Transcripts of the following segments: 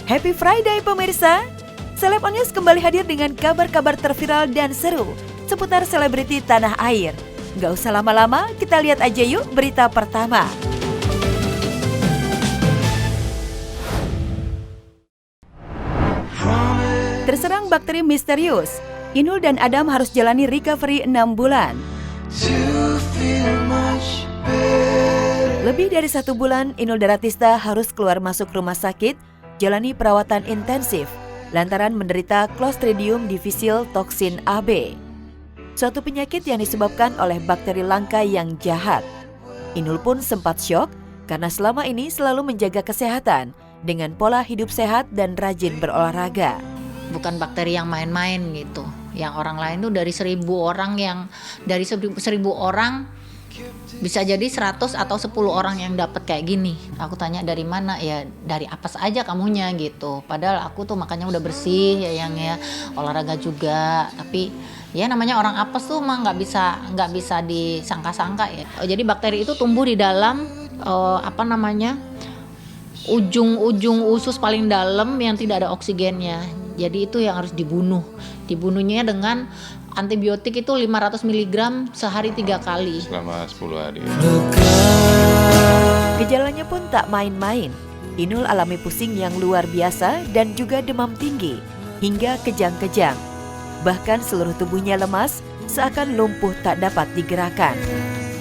Happy Friday pemirsa. Celeb On News kembali hadir dengan kabar-kabar terviral dan seru seputar selebriti tanah air. Gak usah lama-lama, kita lihat aja yuk berita pertama. Terserang bakteri misterius, Inul dan Adam harus jalani recovery 6 bulan. Lebih dari 1 bulan, Inul Daratista harus keluar masuk rumah sakit, jalani perawatan intensif, lantaran menderita Clostridium difficile toxin AB. Suatu penyakit yang disebabkan oleh bakteri langka yang jahat. Inul pun sempat syok karena selama ini selalu menjaga kesehatan dengan pola hidup sehat dan rajin berolahraga. Bukan bakteri yang main-main gitu. Yang orang lain tuh dari 1.000 orang dari 1.000 orang bisa jadi 100 atau 10 orang yang dapat kayak gini. Aku tanya dari mana, ya dari apes aja kamunya gitu. Padahal aku tuh makannya udah bersih ya, olahraga juga. Tapi ya namanya orang apes tuh mah nggak bisa disangka-sangka ya. Jadi bakteri itu tumbuh di dalam ujung usus paling dalam yang tidak ada oksigennya. Jadi itu yang harus dibunuh. Dibunuhnya dengan antibiotik itu 500 mg sehari 3 kali. Selama 10 hari. Gejalanya pun tak main-main. Inul alami pusing yang luar biasa dan juga demam tinggi hingga kejang-kejang. Bahkan seluruh tubuhnya lemas, seakan lumpuh tak dapat digerakkan.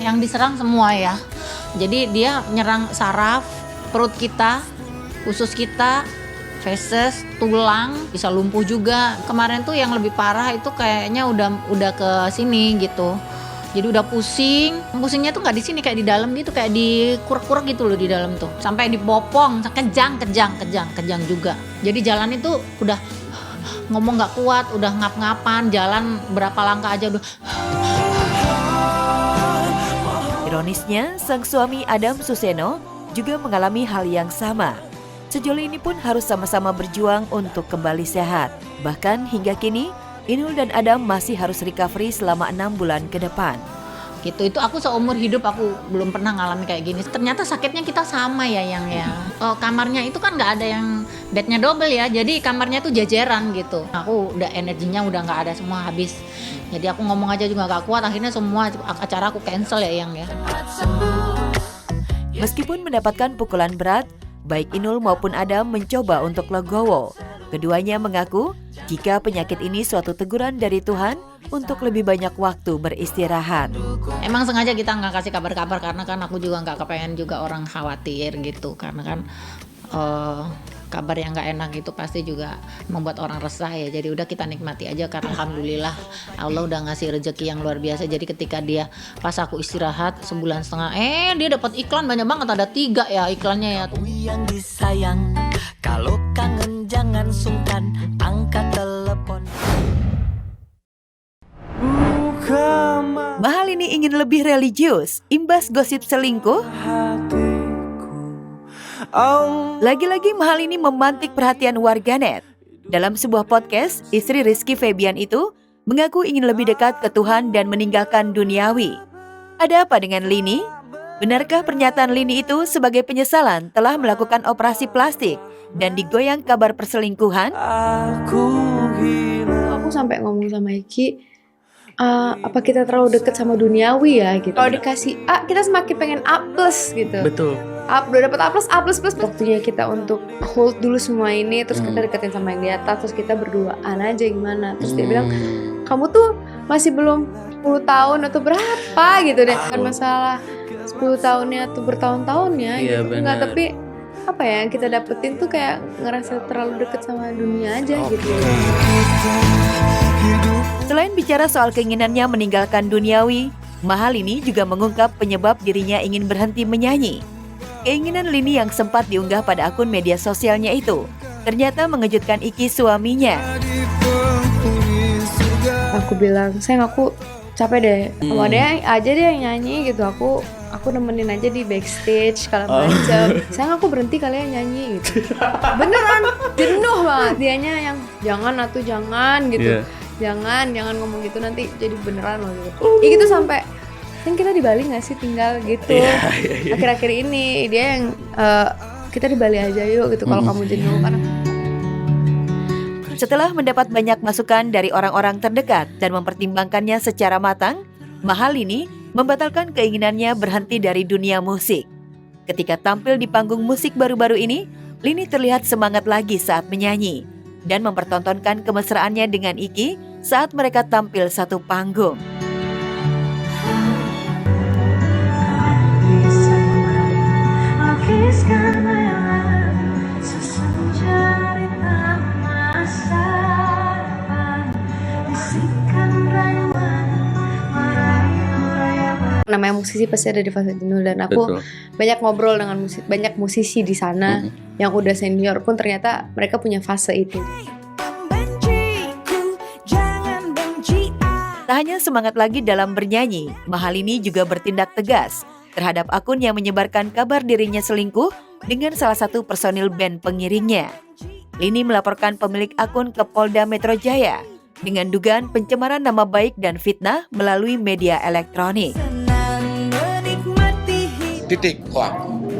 Yang diserang semua ya. Jadi dia menyerang saraf, perut kita, usus kita, feses, tulang, bisa lumpuh juga. Kemarin tuh yang lebih parah itu kayaknya udah ke sini gitu. Jadi udah pusing. Pusingnya tuh nggak di sini, kayak di dalam gitu, kayak di kurek-kurek gitu loh di dalam tuh. Sampai dipopong, kejang juga. Jadi jalan itu udah ngomong nggak kuat, udah ngap-ngapan, jalan berapa langkah aja udah. Ironisnya, sang suami Adam Suseno juga mengalami hal yang sama. Sejauh ini pun harus sama-sama berjuang untuk kembali sehat. Bahkan hingga kini, Inul dan Adam masih harus recovery selama 6 bulan ke depan. Gitu, itu aku seumur hidup aku belum pernah ngalami kayak gini. Ternyata sakitnya kita sama ya yang ya. Kamarnya itu kan nggak ada yang bednya double ya, jadi kamarnya tuh jajaran gitu. Aku udah energinya udah nggak ada, semua habis. Jadi aku ngomong aja juga nggak kuat, akhirnya semua acara aku cancel ya yang ya. Meskipun mendapatkan pukulan berat, baik Inul maupun Adam mencoba untuk legowo. Keduanya mengaku jika penyakit ini suatu teguran dari Tuhan untuk lebih banyak waktu beristirahat. Emang sengaja kita nggak kasih kabar-kabar karena kan aku juga nggak kepengen juga orang khawatir gitu. Karena kan kabar yang nggak enak itu pasti juga membuat orang resah ya. Jadi udah kita nikmati aja karena alhamdulillah Allah udah ngasih rezeki yang luar biasa. Jadi ketika dia pas aku istirahat 1,5 bulan, dia dapat iklan banyak banget, ada 3 ya iklannya ya. Yang disayang, kalau kangen jangan sungkan, angkat telepon. Mahalini ingin lebih religius, imbas gosip selingkuh. Lagi-lagi Mahalini memantik perhatian warganet. Dalam sebuah podcast, istri Rizky Febian itu mengaku ingin lebih dekat ke Tuhan dan meninggalkan duniawi. Ada apa dengan Lini? Benarkah pernyataan Lini itu sebagai penyesalan telah melakukan operasi plastik dan digoyang kabar perselingkuhan? Aku sampai ngomong sama Iki, apa kita terlalu dekat sama duniawi ya gitu. Kalau dikasih A, kita semakin pengen A+ gitu. Betul. Udah dapat A++. Waktunya kita untuk hold dulu semua ini, terus kita deketin sama yang di atas, terus kita berduaan aja gimana. Terus dia bilang, kamu tuh masih belum 10 tahun atau berapa gitu deh. Bukan masalah 10 tahunnya atau bertahun-tahunnya Iya, gitu. Enggak, tapi apa ya yang kita dapetin tuh kayak ngerasa terlalu deket sama dunia aja gitu. Selain bicara soal keinginannya meninggalkan duniawi, Mahalini juga mengungkap penyebab dirinya ingin berhenti menyanyi. Keinginan Lini yang sempat diunggah pada akun media sosialnya itu ternyata mengejutkan Iki suaminya. Aku bilang, sayang aku capek deh, kamu ada aja deh yang nyanyi gitu, aku nemenin aja di backstage kalau macam. Sayang aku berhenti kalian nyanyi gitu. Beneran jenuh banget dianya yang jangan gitu. Yeah. Jangan ngomong gitu, nanti jadi beneran loh gitu. Ya gitu sampai kan kita di Bali nggak sih tinggal gitu. Akhir-akhir ini dia yang kita di Bali aja yuk gitu kalau kamu jenuh, karena Setelah mendapat banyak masukan dari orang-orang terdekat dan mempertimbangkannya secara matang, Mahalini membatalkan keinginannya berhenti dari dunia musik. Ketika tampil di panggung musik baru-baru ini, Lini terlihat semangat lagi saat menyanyi dan mempertontonkan kemesraannya dengan Iki saat mereka tampil satu panggung. Namanya musisi pasti ada di fase jenuh, dan aku Betul. banyak ngobrol dengan banyak musisi di sana yang udah senior pun ternyata mereka punya fase itu. Tak hanya semangat lagi dalam bernyanyi, Mahalini juga bertindak tegas terhadap akun yang menyebarkan kabar dirinya selingkuh dengan salah satu personil band pengiringnya. Lini melaporkan pemilik akun ke Polda Metro Jaya dengan dugaan pencemaran nama baik dan fitnah melalui media elektronik. Titik. Wah,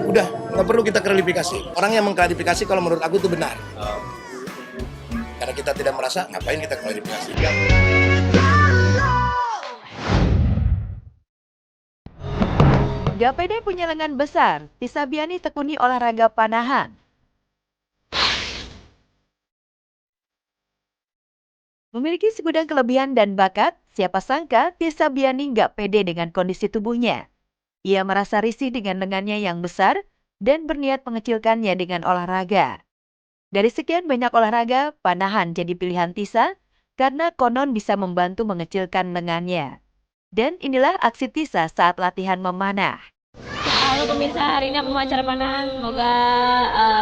udah nggak perlu kita klarifikasi. Orang yang mengklarifikasi kalau menurut aku itu benar. Karena kita tidak merasa, ngapain kita klarifikasi? Gak pede punya lengan besar, Tisa Biani tekuni olahraga panahan. Memiliki segudang kelebihan dan bakat, siapa sangka Tisa Biani gak pede dengan kondisi tubuhnya. Ia merasa risih dengan lengannya yang besar dan berniat mengecilkannya dengan olahraga. Dari sekian banyak olahraga, panahan jadi pilihan Tisa karena konon bisa membantu mengecilkan lengannya. Dan inilah aksi Tisa saat latihan memanah. Halo pemirsa, hari ini aku mau acara panahan, semoga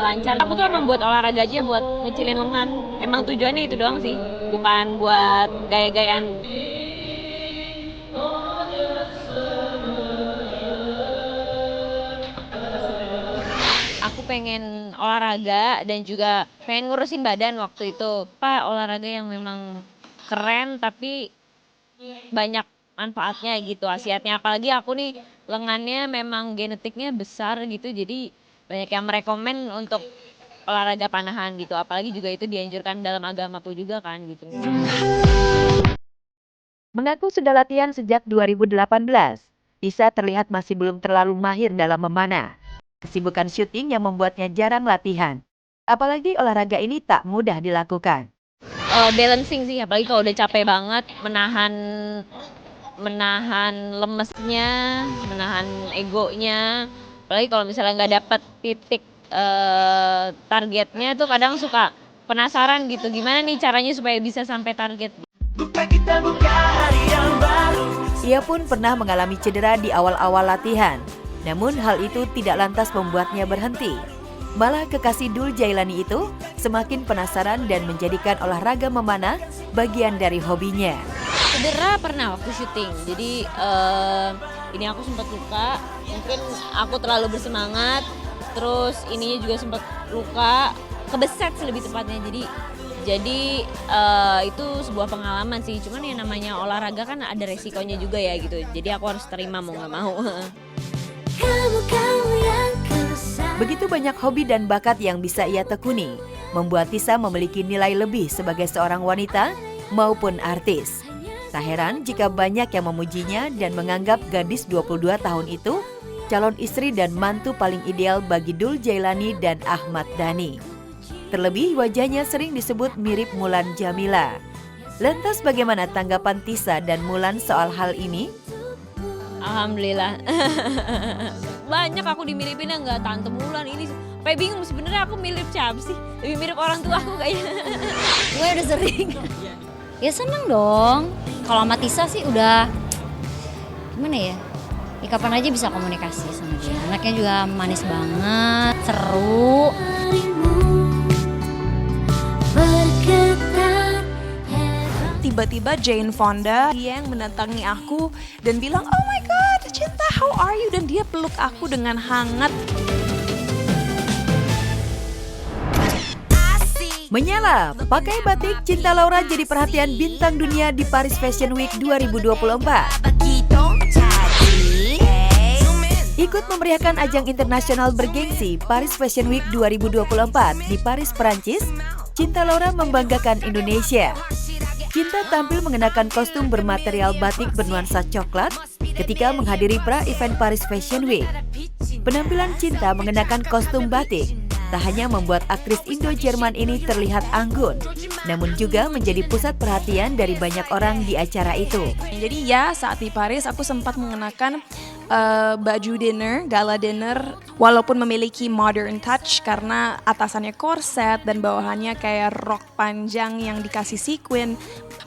lancar. Aku tuh emang buat olahraga aja, buat ngecilin lengan. Emang tujuannya itu doang sih, bukan buat gaya-gayaan. Aku pengen olahraga dan juga pengen ngurusin badan waktu itu. Pak, olahraga yang memang keren tapi banyak manfaatnya gitu, khasiatnya. Apalagi aku nih lengannya memang genetiknya besar gitu, jadi banyak yang merekomen untuk olahraga panahan gitu. Apalagi juga itu dianjurkan dalam agamaku juga kan gitu. Mengaku sudah latihan sejak 2018, Tisa terlihat masih belum terlalu mahir dalam memanah. Kesibukan syuting yang membuatnya jarang latihan. Apalagi olahraga ini tak mudah dilakukan. Balancing sih, apalagi kalau udah capek banget, menahan lemesnya, menahan egonya. Apalagi kalau misalnya nggak dapet titik targetnya tuh kadang suka penasaran gitu, gimana nih caranya supaya bisa sampai target. Ia pun pernah mengalami cedera di awal-awal latihan. Namun hal itu tidak lantas membuatnya berhenti. Malah kekasih Dul Jailani itu semakin penasaran dan menjadikan olahraga memanah bagian dari hobinya. Cedera pernah waktu syuting, jadi ini aku sempat luka, mungkin aku terlalu bersemangat, terus ininya juga sempat luka, kebeset lebih tepatnya, jadi itu sebuah pengalaman sih, cuman yang namanya olahraga kan ada resikonya juga ya gitu, jadi aku harus terima mau nggak mau. Begitu banyak hobi dan bakat yang bisa ia tekuni, membuat Tisa memiliki nilai lebih sebagai seorang wanita maupun artis. Tak heran jika banyak yang memujinya dan menganggap gadis 22 tahun itu calon istri dan mantu paling ideal bagi Dul Jailani dan Ahmad Dhani. Terlebih wajahnya sering disebut mirip Mulan Jamila. Lantas bagaimana tanggapan Tisa dan Mulan soal hal ini? Alhamdulillah. Banyak aku dimiripin yang nggak Tante Mulan ini. Sampai bingung sebenarnya aku mirip siapa sih? Lebih mirip orang tua aku kayaknya. Gue udah sering. Ya seneng dong. Kalau sama Tisa sih udah gimana ya? Ya kapan aja bisa komunikasi sama dia. Anaknya juga manis banget, seru. Tiba-tiba Jane Fonda yang mendatangi aku dan bilang, "Oh my God, Cinta, how are you?" Dan dia peluk aku dengan hangat. Menyala, pakai batik Cinta Laura jadi perhatian bintang dunia di Paris Fashion Week 2024. Ikut memeriahkan ajang internasional bergengsi Paris Fashion Week 2024 di Paris, Perancis, Cinta Laura membanggakan Indonesia. Cinta tampil mengenakan kostum bermaterial batik bernuansa coklat ketika menghadiri pra-event Paris Fashion Week. Penampilan Cinta mengenakan kostum batik tak hanya membuat aktris Indo-Jerman ini terlihat anggun, namun juga menjadi pusat perhatian dari banyak orang di acara itu. Jadi ya, saat di Paris aku sempat mengenakan baju dinner, gala dinner, walaupun memiliki modern touch karena atasannya korset dan bawahannya kayak rok panjang yang dikasih sequin.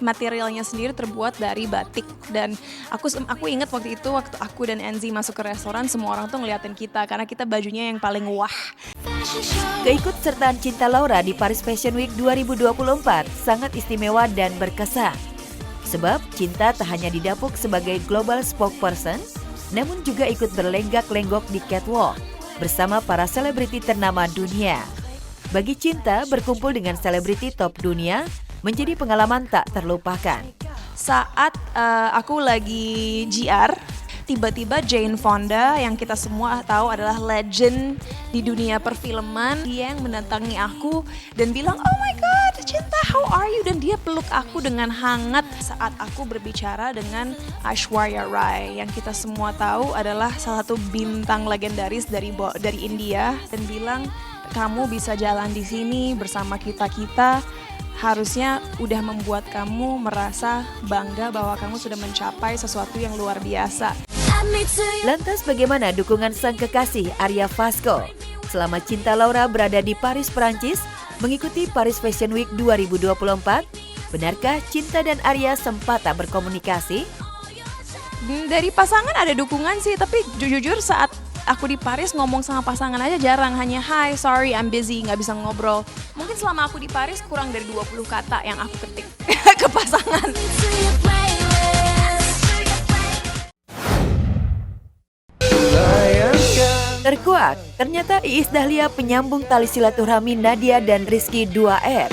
Materialnya sendiri terbuat dari batik, dan aku ingat waktu itu waktu aku dan Enzi masuk ke restoran, semua orang tuh ngeliatin kita karena kita bajunya yang paling wah. Keikutsertaan Cinta Laura di Paris Fashion Week 2024 sangat istimewa dan berkesan. Sebab Cinta tak hanya didapuk sebagai global spokesperson, namun juga ikut berlenggak-lenggok di catwalk bersama para selebriti ternama dunia. Bagi Cinta, berkumpul dengan selebriti top dunia menjadi pengalaman tak terlupakan. Saat aku lagi GR, tiba-tiba Jane Fonda yang kita semua tahu adalah legend di dunia perfilman, dia yang mendatangi aku dan bilang, "Oh my God, Cinta, how are you?" Dan dia peluk aku dengan hangat saat aku berbicara dengan Aishwarya Rai yang kita semua tahu adalah salah satu bintang legendaris dari India, dan bilang, "Kamu bisa jalan di sini bersama kita-kita. Harusnya udah membuat kamu merasa bangga bahwa kamu sudah mencapai sesuatu yang luar biasa." Lantas bagaimana dukungan sang kekasih Arya Fasco selama Cinta Laura berada di Paris, Perancis mengikuti Paris Fashion Week 2024? Benarkah Cinta dan Arya sempat tak berkomunikasi? Dari pasangan ada dukungan sih, tapi jujur saat aku di Paris ngomong sama pasangan aja jarang, hanya "Hi, sorry, I'm busy, nggak bisa ngobrol." Mungkin selama aku di Paris kurang dari 20 kata yang aku ketik ke pasangan. Terkuak, ternyata Iis Dahlia penyambung tali silaturahmi Nadia dan Rizky 2R.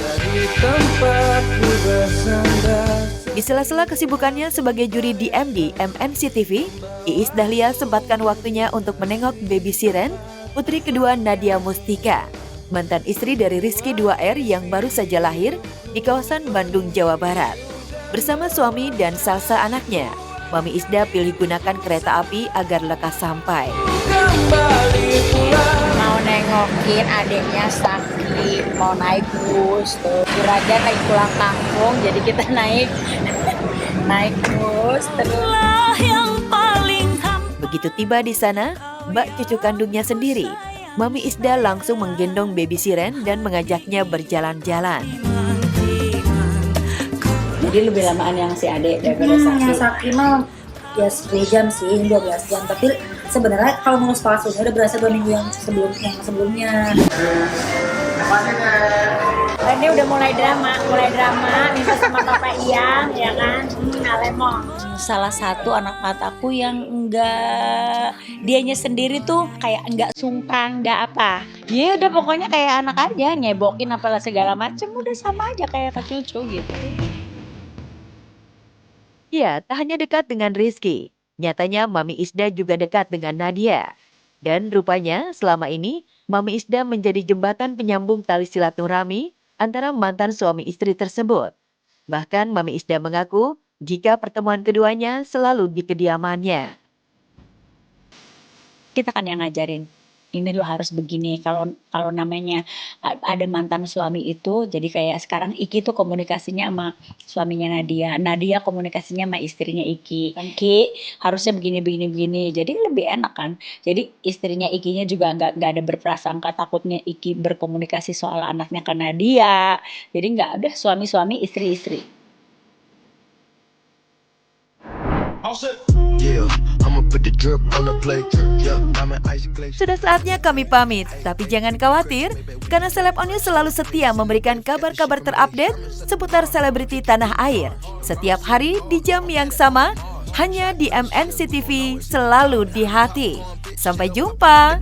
Di sela-sela kesibukannya sebagai juri DMD MNC TV, Iis Dahlia sempatkan waktunya untuk menengok baby Siren, putri kedua Nadia Mustika, mantan istri dari Rizky 2R yang baru saja lahir di kawasan Bandung, Jawa Barat. Bersama suami dan salsa anaknya, Mami Isda pilih gunakan kereta api agar lekas sampai. Mau nengokin adiknya sakit, mau naik bus tuh. Kiraja naik pulang kampung, jadi kita naik bus terus. Begitu tiba di sana, Mbak cucu kandungnya sendiri, Mami Isda langsung menggendong baby Siren dan mengajaknya berjalan-jalan. Jadi lebih lamaan yang si adek daripada Saki. Yang Saki mah ya 10 jam sih, 12 jam. Tapi sebenarnya kalau ngurus palsunya udah berasa 2 minggu yang sebelumnya. Ini udah mulai drama minta sama Papa Iyang, ya kan? Alemong. Salah satu anak mataku yang enggak, dianya sendiri tuh kayak enggak sungkan, enggak apa. Ya udah pokoknya kayak anak aja, nyebokin apalah segala macem, udah sama aja kayak cucu gitu. Ya, tak hanya dekat dengan Rizky, nyatanya Mami Isda juga dekat dengan Nadia. Dan rupanya selama ini, Mami Isda menjadi jembatan penyambung tali silaturahmi antara mantan suami istri tersebut. Bahkan Mami Isda mengaku jika pertemuan keduanya selalu di kediamannya. Kita kan yang ngajarin, ini lo harus begini. Kalau namanya ada mantan suami itu, jadi kayak sekarang Iki tuh komunikasinya sama suaminya Nadia, Nadia komunikasinya sama istrinya Iki. Ki harusnya begini. Jadi lebih enak kan. Jadi istrinya Ikinya juga nggak ada berprasangka takutnya Iki berkomunikasi soal anaknya ke Nadia. Jadi nggak ada suami istri. Sudah saatnya kami pamit, tapi jangan khawatir, karena Seleb On News selalu setia memberikan kabar-kabar terupdate seputar selebriti tanah air. Setiap hari di jam yang sama, hanya di MNC TV, selalu di hati. Sampai jumpa!